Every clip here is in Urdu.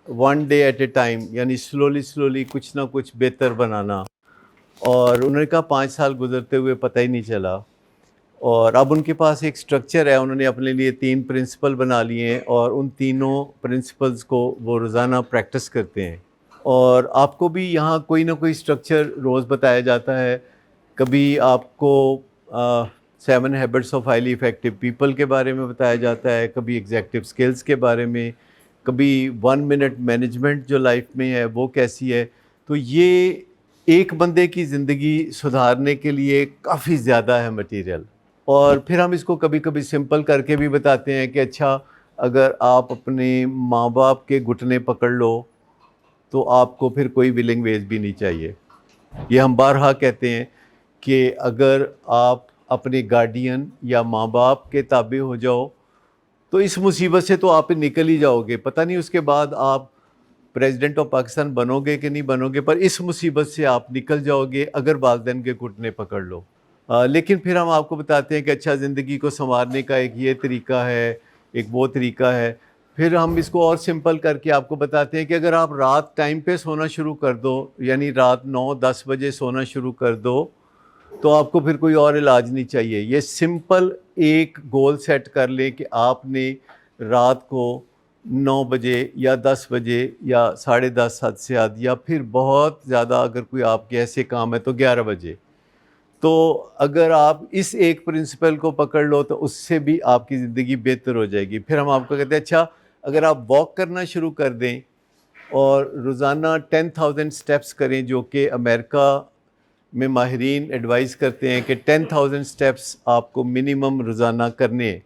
One day at a time, یعنی سلولی کچھ نہ کچھ بہتر بنانا. اور انہوں نے کہا 5 سال گزرتے ہوئے پتہ ہی نہیں چلا. اور اب ان کے پاس ایک سٹرکچر ہے، انہوں نے اپنے لیے 3 پرنسپل بنا لیے ہیں، اور ان تینوں پرنسپلز کو وہ روزانہ پریکٹس کرتے ہیں. اور آپ کو بھی یہاں کوئی نہ کوئی سٹرکچر روز بتایا جاتا ہے. کبھی آپ کو 7 habits of highly effective people کے بارے میں بتایا جاتا ہے، کبھی ایگزیکٹو سکلز کے بارے میں، کبھی 1 منٹ مینجمنٹ جو لائف میں ہے وہ کیسی ہے. تو یہ ایک بندے کی زندگی سدھارنے کے لیے کافی زیادہ ہے مٹیریل. اور پھر ہم اس کو کبھی کبھی سمپل کر کے بھی بتاتے ہیں کہ اچھا اگر آپ اپنے ماں باپ کے گھٹنے پکڑ لو تو آپ کو پھر کوئی ولنگ ویز بھی نہیں چاہیے. یہ ہم بارہا کہتے ہیں کہ اگر آپ اپنے گارڈین یا ماں باپ کے تابع ہو جاؤ تو اس مصیبت سے تو آپ نکل ہی جاؤ گے. پتہ نہیں اس کے بعد آپ پریزیڈنٹ آف پاکستان بنو گے کہ نہیں بنو گے، پر اس مصیبت سے آپ نکل جاؤ گے اگر والدین کے گھٹنے پکڑ لو. لیکن پھر ہم آپ کو بتاتے ہیں کہ اچھا زندگی کو سنوارنے کا ایک یہ طریقہ ہے، ایک وہ طریقہ ہے. پھر ہم اس کو اور سمپل کر کے آپ کو بتاتے ہیں کہ اگر آپ رات ٹائم پہ سونا شروع کر دو، یعنی رات 9-10 بجے سونا شروع کر دو، تو آپ کو پھر کوئی اور علاج نہیں چاہیے. یہ سمپل ایک گول سیٹ کر لیں کہ آپ نے رات کو 9 بجے یا 10 بجے یا 10:30 حد سے حد، یا پھر بہت زیادہ اگر کوئی آپ کے ایسے کام ہے تو 11 بجے. تو اگر آپ اس ایک پرنسپل کو پکڑ لو تو اس سے بھی آپ کی زندگی بہتر ہو جائے گی. پھر ہم آپ کو کہتے ہیں اچھا اگر آپ واک کرنا شروع کر دیں اور روزانہ 10,000 سٹیپس کریں، جو کہ امریکہ میں ماہرین ایڈوائز کرتے ہیں کہ 10,000 سٹیپس آپ کو منیمم روزانہ کرنے ہیں،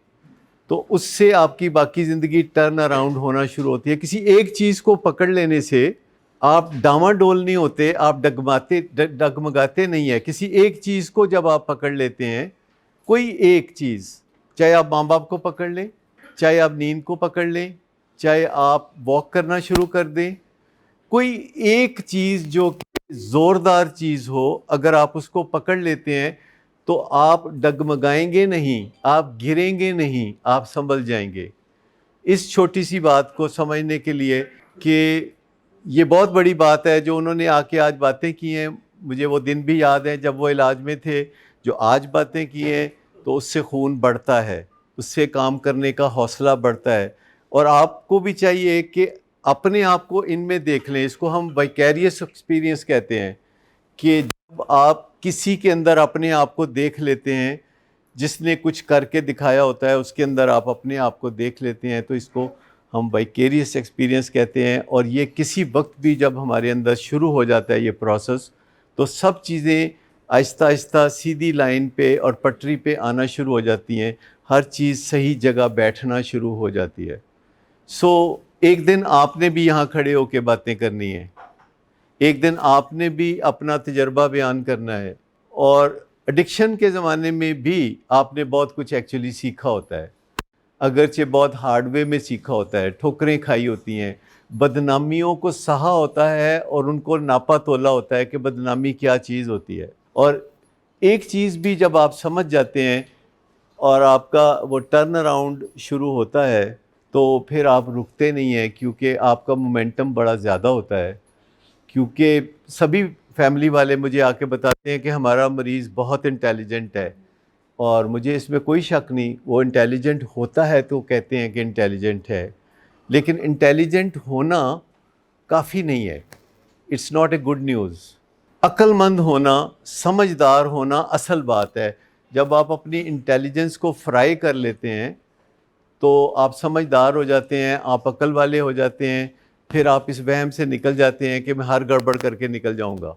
تو اس سے آپ کی باقی زندگی ٹرن اراؤنڈ ہونا شروع ہوتی ہے. کسی ایک چیز کو پکڑ لینے سے آپ ڈاواڈول نہیں ہوتے، آپ ڈگمگاتے نہیں ہیں. کسی ایک چیز کو جب آپ پکڑ لیتے ہیں، کوئی ایک چیز، چاہے آپ ماں باپ کو پکڑ لیں، چاہے آپ نیند کو پکڑ لیں، چاہے آپ واک کرنا شروع کر دیں، کوئی ایک چیز جو زوردار چیز ہو، اگر آپ اس کو پکڑ لیتے ہیں تو آپ ڈگمگائیں گے نہیں، آپ گریں گے نہیں، آپ سنبھل جائیں گے. اس چھوٹی سی بات کو سمجھنے کے لیے کہ یہ بہت بڑی بات ہے جو انہوں نے آ کے آج باتیں کی ہیں. مجھے وہ دن بھی یاد ہیں جب وہ علاج میں تھے. جو آج باتیں کی ہیں تو اس سے خون بڑھتا ہے، اس سے کام کرنے کا حوصلہ بڑھتا ہے. اور آپ کو بھی چاہیے کہ اپنے آپ کو ان میں دیکھ لیں. اس کو ہم وائکیریس ایکسپیرینس کہتے ہیں کہ جب آپ کسی کے اندر اپنے آپ کو دیکھ لیتے ہیں، جس نے کچھ کر کے دکھایا ہوتا ہے اس کے اندر آپ اپنے آپ کو دیکھ لیتے ہیں، تو اس کو ہم وائکیریس ایکسپیرینس کہتے ہیں. اور یہ کسی وقت بھی جب ہمارے اندر شروع ہو جاتا ہے یہ پروسیس، تو سب چیزیں آہستہ آہستہ سیدھی لائن پہ اور پٹری پہ آنا شروع ہو جاتی ہیں. ہر چیز صحیح جگہ بیٹھنا شروع ہو جاتی ہے. ایک دن آپ نے بھی یہاں کھڑے ہو کے باتیں کرنی ہیں، ایک دن آپ نے بھی اپنا تجربہ بیان کرنا ہے. اور ایڈکشن کے زمانے میں بھی آپ نے بہت کچھ ایکچولی سیکھا ہوتا ہے، اگرچہ بہت ہارڈ وے میں سیکھا ہوتا ہے. ٹھوکریں کھائی ہوتی ہیں، بدنامیوں کو سہا ہوتا ہے، اور ان کو ناپا تولا ہوتا ہے کہ بدنامی کیا چیز ہوتی ہے. اور ایک چیز بھی جب آپ سمجھ جاتے ہیں اور آپ کا وہ ٹرن اراؤنڈ شروع ہوتا ہے تو پھر آپ رکتے نہیں ہیں، کیونکہ آپ کا مومنٹم بڑا زیادہ ہوتا ہے. کیونکہ سبھی فیملی والے مجھے آ کے بتاتے ہیں کہ ہمارا مریض بہت انٹیلیجنٹ ہے، اور مجھے اس میں کوئی شک نہیں. وہ انٹیلیجنٹ ہوتا ہے تو کہتے ہیں کہ انٹیلیجنٹ ہے، لیکن انٹیلیجنٹ ہونا کافی نہیں ہے. It's not a good news. عقل مند ہونا، سمجھدار ہونا اصل بات ہے. جب آپ اپنی انٹیلیجنس کو فرائی کر لیتے ہیں تو آپ سمجھدار ہو جاتے ہیں، آپ عقل والے ہو جاتے ہیں. پھر آپ اس وہم سے نکل جاتے ہیں کہ میں ہر گڑبڑ کر کے نکل جاؤں گا.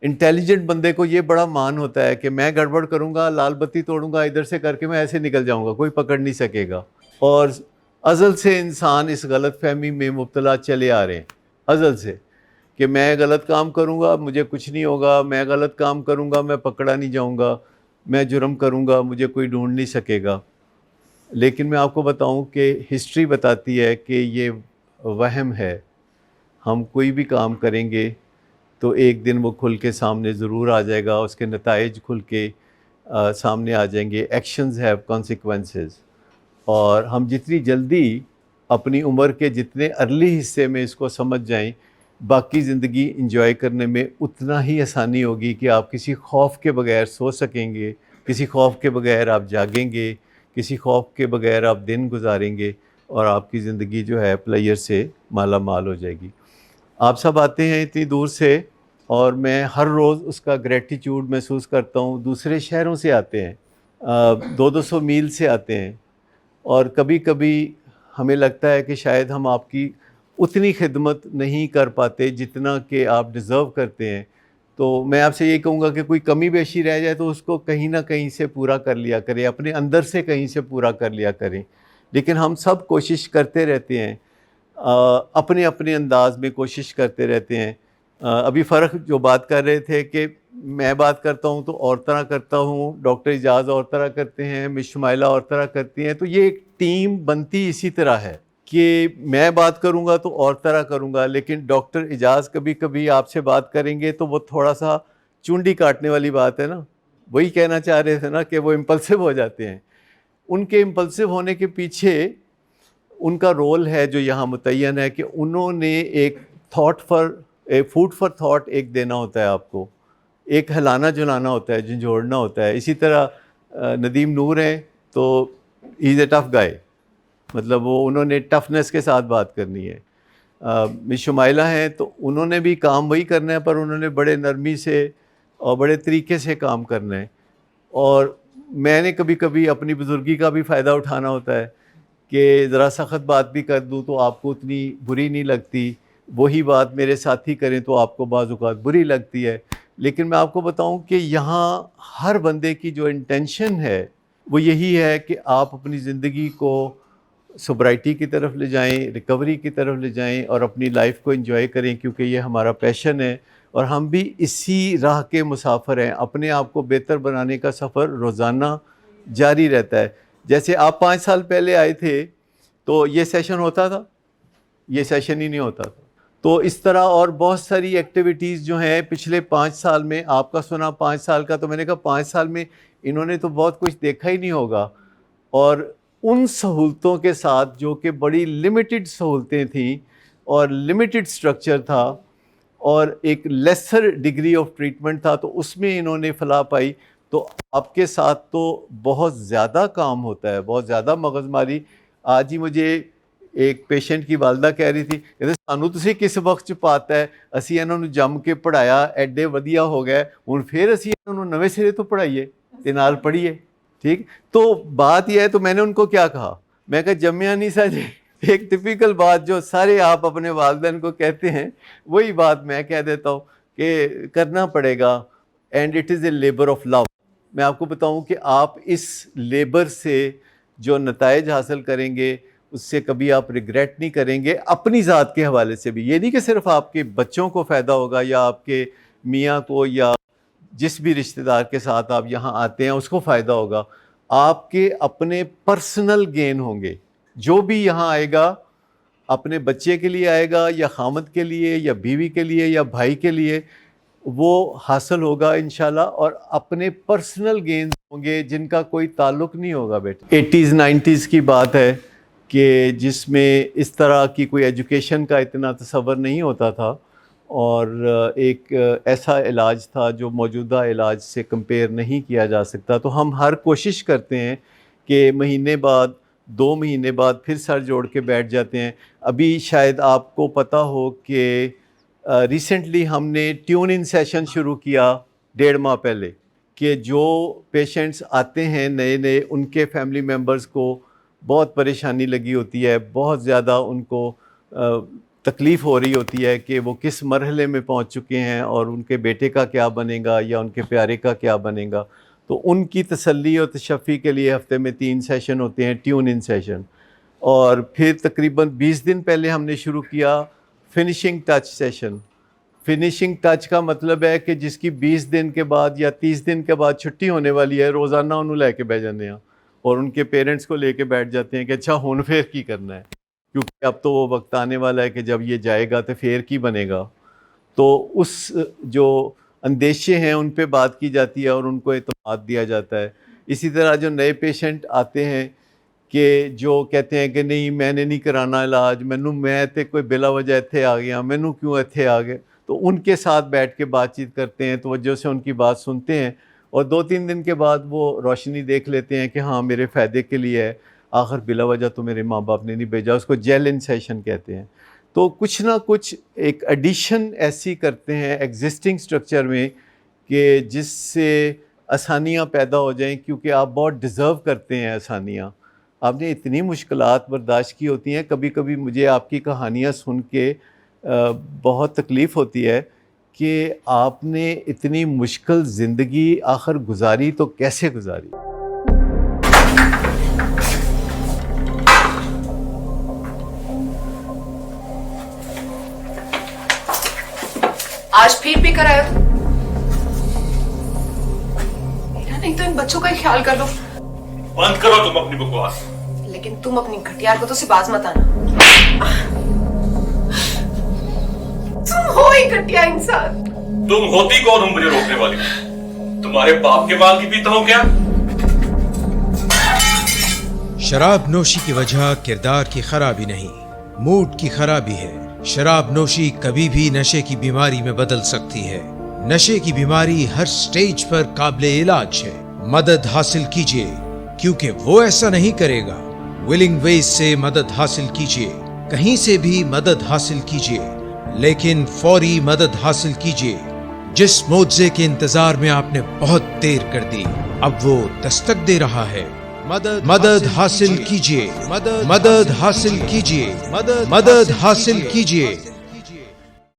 انٹیلیجنٹ بندے کو یہ بڑا مان ہوتا ہے کہ میں گڑبڑ کروں گا، لال بتی توڑوں گا ادھر سے کر کے، میں ایسے نکل جاؤں گا، کوئی پکڑ نہیں سکے گا. اور ازل سے انسان اس غلط فہمی میں مبتلا چلے آ رہے ہیں، ازل سے، کہ میں غلط کام کروں گا مجھے کچھ نہیں ہوگا، میں غلط کام کروں گا میں پکڑا نہیں جاؤں گا، میں جرم کروں گا مجھے کوئی ڈھونڈ نہیں سکے گا. لیکن میں آپ کو بتاؤں کہ ہسٹری بتاتی ہے کہ یہ وہم ہے. ہم کوئی بھی کام کریں گے تو ایک دن وہ کھل کے سامنے ضرور آ جائے گا، اس کے نتائج کھل کے سامنے آ جائیں گے. Actions have consequences. اور ہم جتنی جلدی اپنی عمر کے جتنے ارلی حصے میں اس کو سمجھ جائیں، باقی زندگی انجوائے کرنے میں اتنا ہی آسانی ہوگی کہ آپ کسی خوف کے بغیر سو سکیں گے، کسی خوف کے بغیر آپ جاگیں گے، کسی خوف کے بغیر آپ دن گزاریں گے، اور آپ کی زندگی جو ہے پلیئر سے مالا مال ہو جائے گی۔ آپ سب آتے ہیں اتنی دور سے، اور میں ہر روز اس کا گریٹیٹیوڈ محسوس کرتا ہوں۔ دوسرے شہروں سے آتے ہیں، 200 میل سے آتے ہیں، اور کبھی کبھی ہمیں لگتا ہے کہ شاید ہم آپ کی اتنی خدمت نہیں کر پاتے جتنا کہ آپ ڈیزرو کرتے ہیں۔ تو میں آپ سے یہ کہوں گا کہ کوئی کمی بیشی رہ جائے تو اس کو کہیں نہ کہیں سے پورا کر لیا کریں، اپنے اندر سے کہیں سے پورا کر لیا کریں۔ لیکن ہم سب کوشش کرتے رہتے ہیں، اپنے اپنے انداز میں کوشش کرتے رہتے ہیں۔ ابھی فرق جو بات کر رہے تھے کہ میں بات کرتا ہوں تو اور طرح کرتا ہوں، ڈاکٹر اعجاز اور طرح کرتے ہیں، مس شمائلہ اور طرح کرتی ہیں، تو یہ ایک ٹیم بنتی اسی طرح ہے کہ میں بات کروں گا تو اور طرح کروں گا، لیکن ڈاکٹر اعجاز کبھی کبھی آپ سے بات کریں گے تو وہ تھوڑا سا چونڈی کاٹنے والی بات ہے نا، وہی کہنا چاہ رہے تھے نا کہ وہ امپلسو ہو جاتے ہیں۔ ان کے امپلسو ہونے کے پیچھے ان کا رول ہے جو یہاں متعین ہے کہ انہوں نے ایک فوڈ فار تھاٹ ایک دینا ہوتا ہے آپ کو، ایک ہلانا جلانا ہوتا ہے، جھنجھوڑنا ہوتا ہے۔ اسی طرح ندیم نور ہیں تو ہی از اے ٹف گائے، مطلب وہ انہوں نے ٹفنس کے ساتھ بات کرنی ہے۔ مس شمائلہ ہیں تو انہوں نے بھی کام وہی کرنا ہے، پر انہوں نے بڑے نرمی سے اور بڑے طریقے سے کام کرنا ہے۔ اور میں نے کبھی کبھی اپنی بزرگی کا بھی فائدہ اٹھانا ہوتا ہے کہ ذرا سخت بات بھی کر دوں تو آپ کو اتنی بری نہیں لگتی، وہی بات میرے ساتھی کریں تو آپ کو بعض اوقات بری لگتی ہے۔ لیکن میں آپ کو بتاؤں کہ یہاں ہر بندے کی جو انٹینشن ہے وہ یہی ہے کہ آپ اپنی زندگی کو سوبرائٹی کی طرف لے جائیں، ریکوری کی طرف لے جائیں، اور اپنی لائف کو انجوائے کریں، کیونکہ یہ ہمارا پیشن ہے، اور ہم بھی اسی راہ کے مسافر ہیں۔ اپنے آپ کو بہتر بنانے کا سفر روزانہ جاری رہتا ہے۔ جیسے آپ 5 سال پہلے آئے تھے تو یہ سیشن ہوتا تھا؟ یہ سیشن ہی نہیں ہوتا تھا۔ تو اس طرح اور بہت ساری ایکٹیویٹیز جو ہیں پچھلے 5 سال میں، آپ کا سنا 5 سال کا، تو میں نے کہا 5 سال میں انہوں نے تو بہت کچھ دیکھا ہی نہیں ہوگا، اور ان سہولتوں کے ساتھ جو کہ بڑی لمیٹڈ سہولتیں تھیں اور لمیٹڈ سٹرکچر تھا اور ایک لیسر ڈگری آف ٹریٹمنٹ تھا، تو اس میں انہوں نے فلاح پائی۔ تو آپ کے ساتھ تو بہت زیادہ کام ہوتا ہے، بہت زیادہ مغز ماری۔ آج ہی مجھے ایک پیشنٹ کی والدہ کہہ رہی تھی کہ سانو تسی کس وقت چ پاتا ہے، اسی انہوں نے جم کے پڑھایا، ایڈے ودیا ہو گئے، ہن پھر اسی انہوں نے نویں سرے تو پڑھائیے تے نال پڑھیے۔ ٹھیک، تو بات یہ ہے، تو میں نے ان کو کیا کہا، میں کہا جمیا نہیں سا جی، ایک ٹپیکل بات جو سارے آپ اپنے والدین کو کہتے ہیں، وہی بات میں کہہ دیتا ہوں کہ کرنا پڑے گا، and it is a labour of love. میں آپ کو بتاؤں کہ آپ اس لیبر سے جو نتائج حاصل کریں گے اس سے کبھی آپ ریگریٹ نہیں کریں گے، اپنی ذات کے حوالے سے بھی۔ یہ نہیں کہ صرف آپ کے بچوں کو فائدہ ہوگا یا آپ کے میاں کو یا جس بھی رشتہ دار کے ساتھ آپ یہاں آتے ہیں اس کو فائدہ ہوگا، آپ کے اپنے پرسنل گین ہوں گے۔ جو بھی یہاں آئے گا اپنے بچے کے لیے آئے گا، یا خامد کے لیے، یا بیوی کے لیے، یا بھائی کے لیے، وہ حاصل ہوگا انشاءاللہ، اور اپنے پرسنل گینز ہوں گے جن کا کوئی تعلق نہیں ہوگا۔ بیٹے 80s 90s کی بات ہے کہ جس میں اس طرح کی کوئی ایجوکیشن کا اتنا تصور نہیں ہوتا تھا، اور ایک ایسا علاج تھا جو موجودہ علاج سے کمپیئر نہیں کیا جا سکتا۔ تو ہم ہر کوشش کرتے ہیں کہ مہینے بعد 2 مہینے بعد پھر سر جوڑ کے بیٹھ جاتے ہیں۔ ابھی شاید آپ کو پتہ ہو کہ ریسنٹلی ہم نے ٹیون ان سیشن شروع کیا 1.5 ماہ پہلے، کہ جو پیشنٹس آتے ہیں نئے نئے، ان کے فیملی ممبرز کو بہت پریشانی لگی ہوتی ہے، بہت زیادہ ان کو تکلیف ہو رہی ہوتی ہے کہ وہ کس مرحلے میں پہنچ چکے ہیں اور ان کے بیٹے کا کیا بنے گا یا ان کے پیارے کا کیا بنے گا۔ تو ان کی تسلی اور تشفی کے لیے ہفتے میں 3 سیشن ہوتے ہیں، ٹیون ان سیشن۔ اور پھر تقریباً 20 دن پہلے ہم نے شروع کیا finishing touch session. Finishing touch کا مطلب ہے کہ جس کی 20 دن کے بعد یا 30 دن کے بعد چھٹی ہونے والی ہے، روزانہ انہوں لے کے بیٹھ جاتے ہیں، اور ان کے پیرنٹس کو لے کے بیٹھ جاتے ہیں کہ اچھا ہن پھر کی کرنا ہے، کیونکہ اب تو وہ وقت آنے والا ہے کہ جب یہ جائے گا تو پھر کی بنے گا۔ تو اس جو اندیشے ہیں ان پہ بات کی جاتی ہے اور ان کو اعتماد دیا جاتا ہے۔ اسی طرح جو نئے پیشنٹ آتے ہیں کہ جو کہتے ہیں کہ نہیں میں نے نہیں کرانا علاج, میں تے کوئی بلا وجہ اتھے آ گیا, مینوں کیوں اتھے آ گئے. تو ان کے ساتھ بیٹھ کے بات چیت کرتے ہیں, توجہ سے ان کی بات سنتے ہیں, اور 2-3 دن کے بعد وہ روشنی دیکھ لیتے ہیں کہ ہاں میرے فائدے کے لیے ہے, آخر بلا وجہ تو میرے ماں باپ نے نہیں بھیجا. اس کو جیل ان سیشن کہتے ہیں. تو کچھ نہ کچھ ایک ایڈیشن ایسی کرتے ہیں ایگزسٹنگ سٹرکچر میں کہ جس سے آسانیاں پیدا ہو جائیں, کیونکہ آپ بہت ڈیزرو کرتے ہیں آسانیاں. آپ نے اتنی مشکلات برداشت کی ہوتی ہیں, کبھی کبھی مجھے آپ کی کہانیاں سن کے بہت تکلیف ہوتی ہے کہ آپ نے اتنی مشکل زندگی آخر گزاری تو کیسے گزاری. آج پھر بھی کرایا تو میرا نہیں تو ان بچوں کا ہی خیال کر لو. بند کرو تم اپنی بکواس. لیکن تم اپنی گھٹیا کو تو سے باز مت آنا. تم ہو ہی گھٹیا انسان. تم ہوتی کون ہو مجھے روکنے والی؟ تمہارے باپ کے مال کی پیتا ہوں کیا؟ شراب نوشی کی وجہ کردار کی خرابی نہیں, موڈ کی خرابی ہے. شراب نوشی کبھی بھی نشے کی بیماری میں بدل سکتی ہے. نشے کی بیماری ہر سٹیج پر قابل علاج ہے. مدد حاصل کیجیے, کیونکہ وہ ایسا نہیں کرے گا. ولنگ ویز سے مدد حاصل کیجیے, کہیں سے بھی مدد حاصل کیجیے, لیکن فوری مدد حاصل کیجیے. جس معجزے کے انتظار میں آپ نے بہت دیر کر دی, اب وہ دستک دے رہا ہے. مدد حاصل کیجیے, مدد حاصل کیجیے, مدد حاصل کیجیے.